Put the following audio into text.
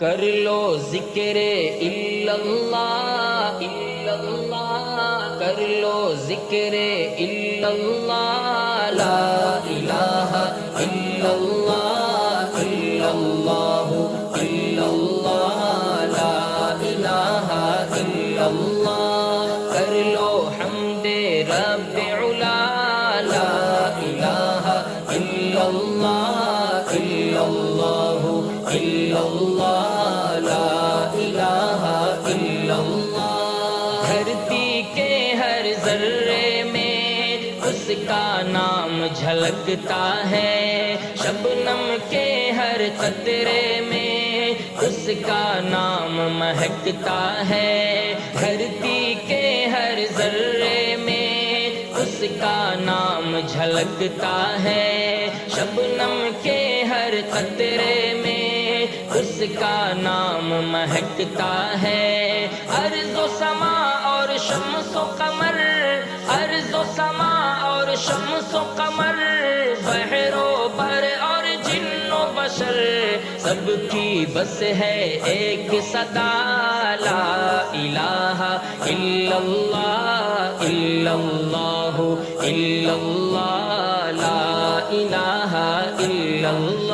کر لو ذکر اللہ کر لو ذکر اللہ لا الہ الا اللہ لا الہ الا اللہ کر لو حمد رب علا لا الہ الا اللہ لا الہ الا اللہ دھرتی کے ہر ذرے میں اس کا نام جھلکتا ہے شبنم کے ہر قطرے میں اس کا نام مہکتا ہے دھرتی کے ہر ذرے میں اس کا نام جھلکتا ہے شبنم کے ہر قطرے میں اس کا نام مہکتا ہے ارض و سما اور شمس و قمر ارض و سما اور شمس و قمر بحر و بر اور جن و بشر سب کی بس ہے ایک صدا لا الہ الا اللہ لا الہ الا اللہ